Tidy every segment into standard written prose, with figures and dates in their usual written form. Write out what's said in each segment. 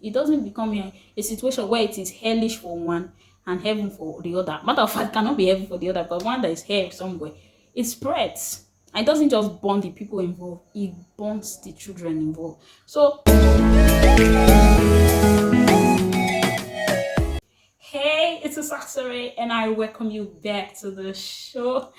It doesn't become a situation where it is hellish for one and heaven for the other. Matter of fact, it cannot be heaven for the other, but one that is hell somewhere, it spreads. And it doesn't just burn the people involved, it burns the children involved. So, hey, it's Saxere, and I welcome you back to the show.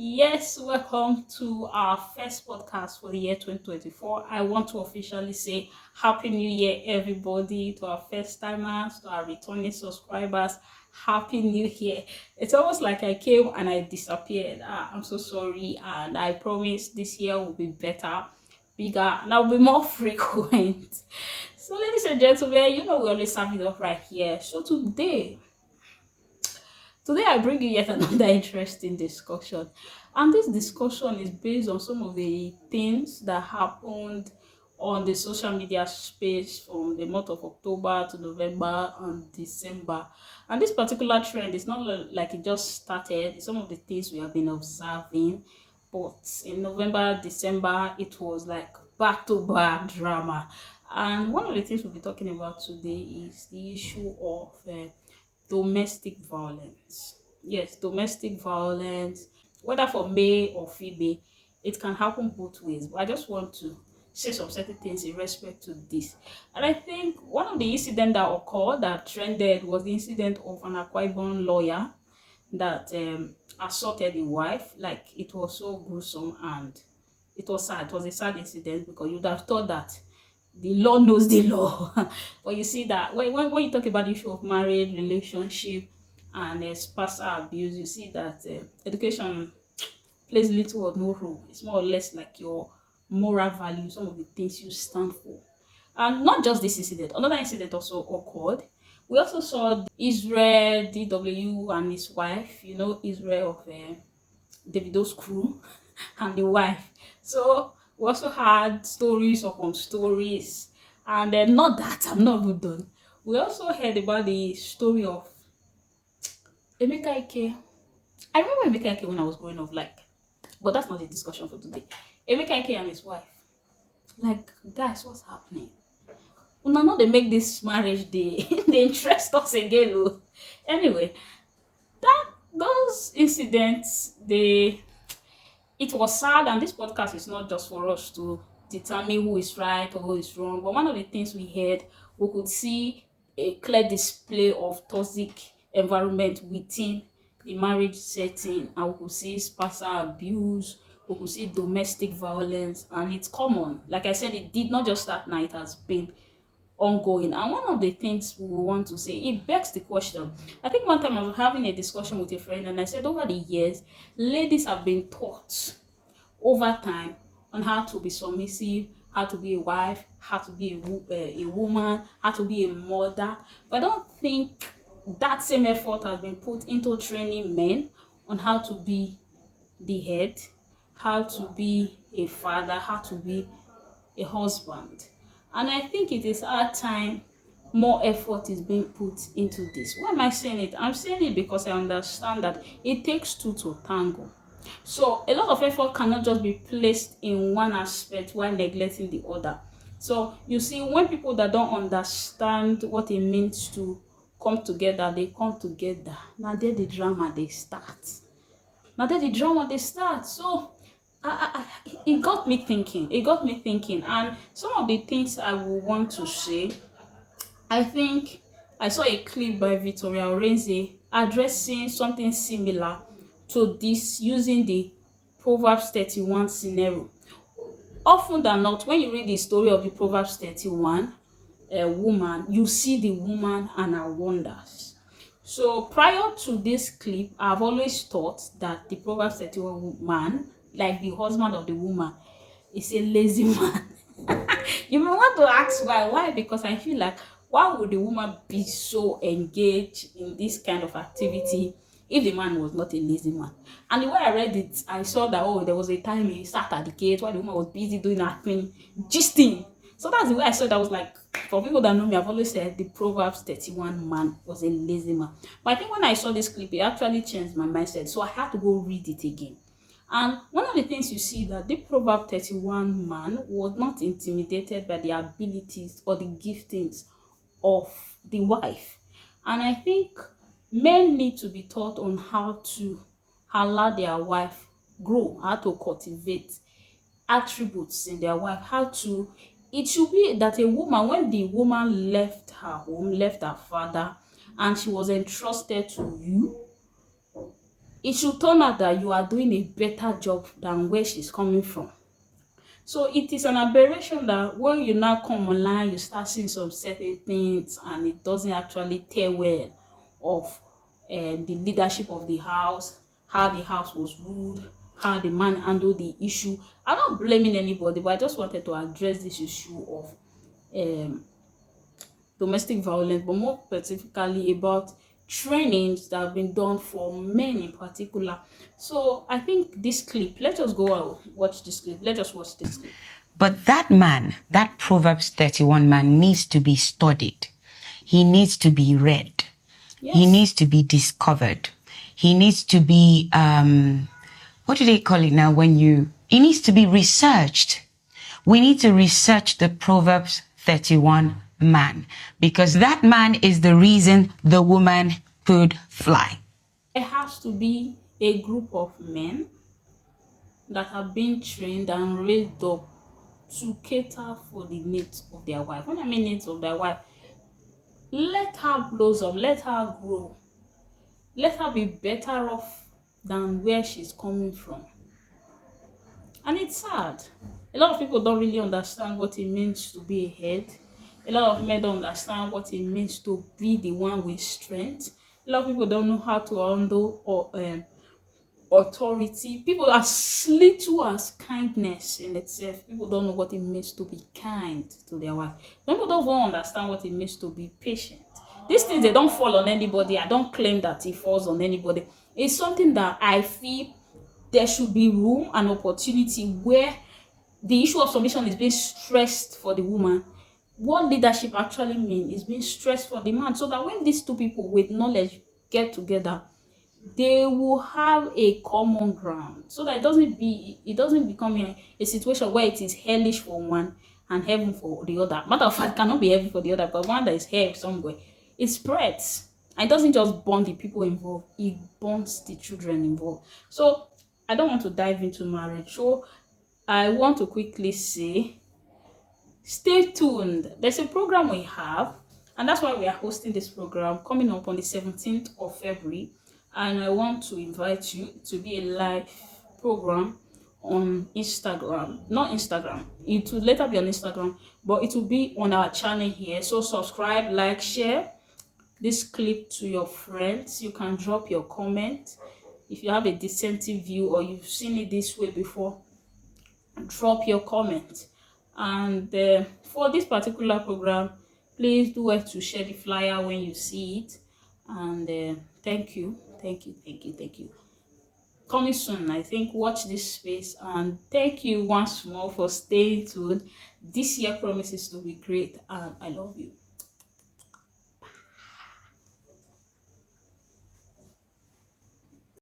Yes, welcome to our first podcast for the year 2024. I want to officially say Happy New Year, everybody, to our first timers, to our returning subscribers. Happy New Year. It's almost like I came and I disappeared. I'm so sorry, and I promise this year will be better, bigger, and I'll be more frequent. So, ladies and gentlemen, you know we always have it up right here. So today I bring you yet another interesting discussion. And this discussion is based on some of the things that happened on the social media space from the month of October to November and December. And this particular trend is not like it just started, it's some of the things we have been observing. But in November, December, it was like back to back drama. And one of the things we'll be talking about today is the issue of domestic violence. Yes, domestic violence, whether for male or female, it can happen both ways. But I just want to say some certain things in respect to this. And I think one of the incidents that occurred that trended was the incident of an Akwa Ibom lawyer that assaulted a wife. Like, it was so gruesome and it was sad. It was a sad incident because you'd have thought that the law knows the law. But you see that when you talk about the issue of marriage, relationship, and spousal abuse, you see that education plays little or no role. It's more or less like your moral values, some of the things you stand for. And not just this incident, another incident also occurred. We also saw Israel DW and his wife, you know, Israel of Davido's crew and the wife. So we also had stories upon stories, and then not that I'm not even done. We also heard about the story of Emeka Ike. I remember Emeka Ike when I was growing up, like, but that's not the discussion for today. Emeka Ike and his wife, like, guys, what's happening? Una know they make this marriage they interest us again. Oh. Anyway, those incidents, it was sad, and this podcast is not just for us to determine who is right or who is wrong, but one of the things we heard, we could see a clear display of toxic environment within the marriage setting, and we could see spousal abuse, we could see domestic violence, and it's common. Like I said, it did not just start now, it has been ongoing. And one of the things we want to say, it begs the question. I think one time I was having a discussion with a friend, and I said over the years, ladies have been taught over time on how to be submissive, how to be a wife, how to be a woman, how to be a mother. But I don't think that same effort has been put into training men on how to be the head, how to be a father, how to be a husband. And I think it is our time more effort is being put into this. Why am I saying it? I'm saying it because I understand that it takes two to tango. So a lot of effort cannot just be placed in one aspect while neglecting the other. So you see, when people that don't understand what it means to come together, they come together. Now there the drama they start. So it got me thinking. And some of the things I will want to say, I think I saw a clip by Victoria Orenze addressing something similar to this using the Proverbs 31 scenario. Often than not, when you read the story of the Proverbs 31 woman, you see the woman and her wonders. So prior to this clip, I've always thought that the Proverbs 31 man, like the husband of the woman, is a lazy man. You may want to ask why. Why? Because I feel like, why would the woman be so engaged in this kind of activity if the man was not a lazy man? And the way I read it, I saw that, oh, there was a time he sat at the gate while the woman was busy doing her thing, gisting. So that's the way I saw it. I was like, for people that know me, I've always said the Proverbs 31 man was a lazy man. But I think when I saw this clip, it actually changed my mindset. So I had to go read it again. And one of the things you see that the Proverb 31 man was not intimidated by the abilities or the giftings of the wife. And I think men need to be taught on how to allow their wife grow, how to cultivate attributes in their wife, how to it should be that a woman, when the woman left her home, left her father, and she was entrusted to you, it should turn out that you are doing a better job than where she's coming from. So it is an aberration that when you now come online, you start seeing some certain things and it doesn't actually tell well of the leadership of the house, how the house was ruled, how the man handled the issue. I'm not blaming anybody, but I just wanted to address this issue of um, domestic violence, but more specifically about trainings that have been done for men in particular. So I think this clip, let us go out watch this clip. Let us watch this clip. But that man, that Proverbs 31 man, needs to be studied. He needs to be read. Yes. He needs to be discovered. He needs to be, what do they call it now he needs to be researched. We need to research the Proverbs 31 man, because that man is the reason the woman could fly. There has to be a group of men that have been trained and raised up to cater for the needs of their wife. When I mean needs of their wife, let her blossom, let her grow, let her be better off than where she's coming from. And it's sad. A lot of people don't really understand what it means to be a head. A lot of men don't understand what it means to be the one with strength. A lot of people don't know how to handle or authority. People as little as kindness in itself. People don't know what it means to be kind to their wife. People don't understand what it means to be patient. These things, they don't fall on anybody. I don't claim that it falls on anybody. It's something that I feel there should be room and opportunity where the issue of submission is being stressed for the woman. What leadership actually means is being stressed for the man, so that when these two people with knowledge get together, they will have a common ground, so that it doesn't become a situation where it is hellish for one and heaven for the other. Matter of fact, it cannot be heaven for the other, but one that is hell somewhere, it spreads. And it doesn't just burn the people involved, it burns the children involved. So I don't want to dive into marriage, so I want to quickly say, stay tuned. There's a program we have, and that's why we are hosting this program coming up on the 17th of February. And I want to invite you to be a live program on Instagram. Not Instagram, it will later be on Instagram, but it will be on our channel here. So subscribe, like, share this clip to your friends. You can drop your comment. If you have a dissenting view or you've seen it this way before, drop your comment. And for this particular program, please do well to share the flyer when you see it. And thank you. Coming soon, I think. Watch this space, and thank you once more for staying tuned. This year promises to be great, and I love you.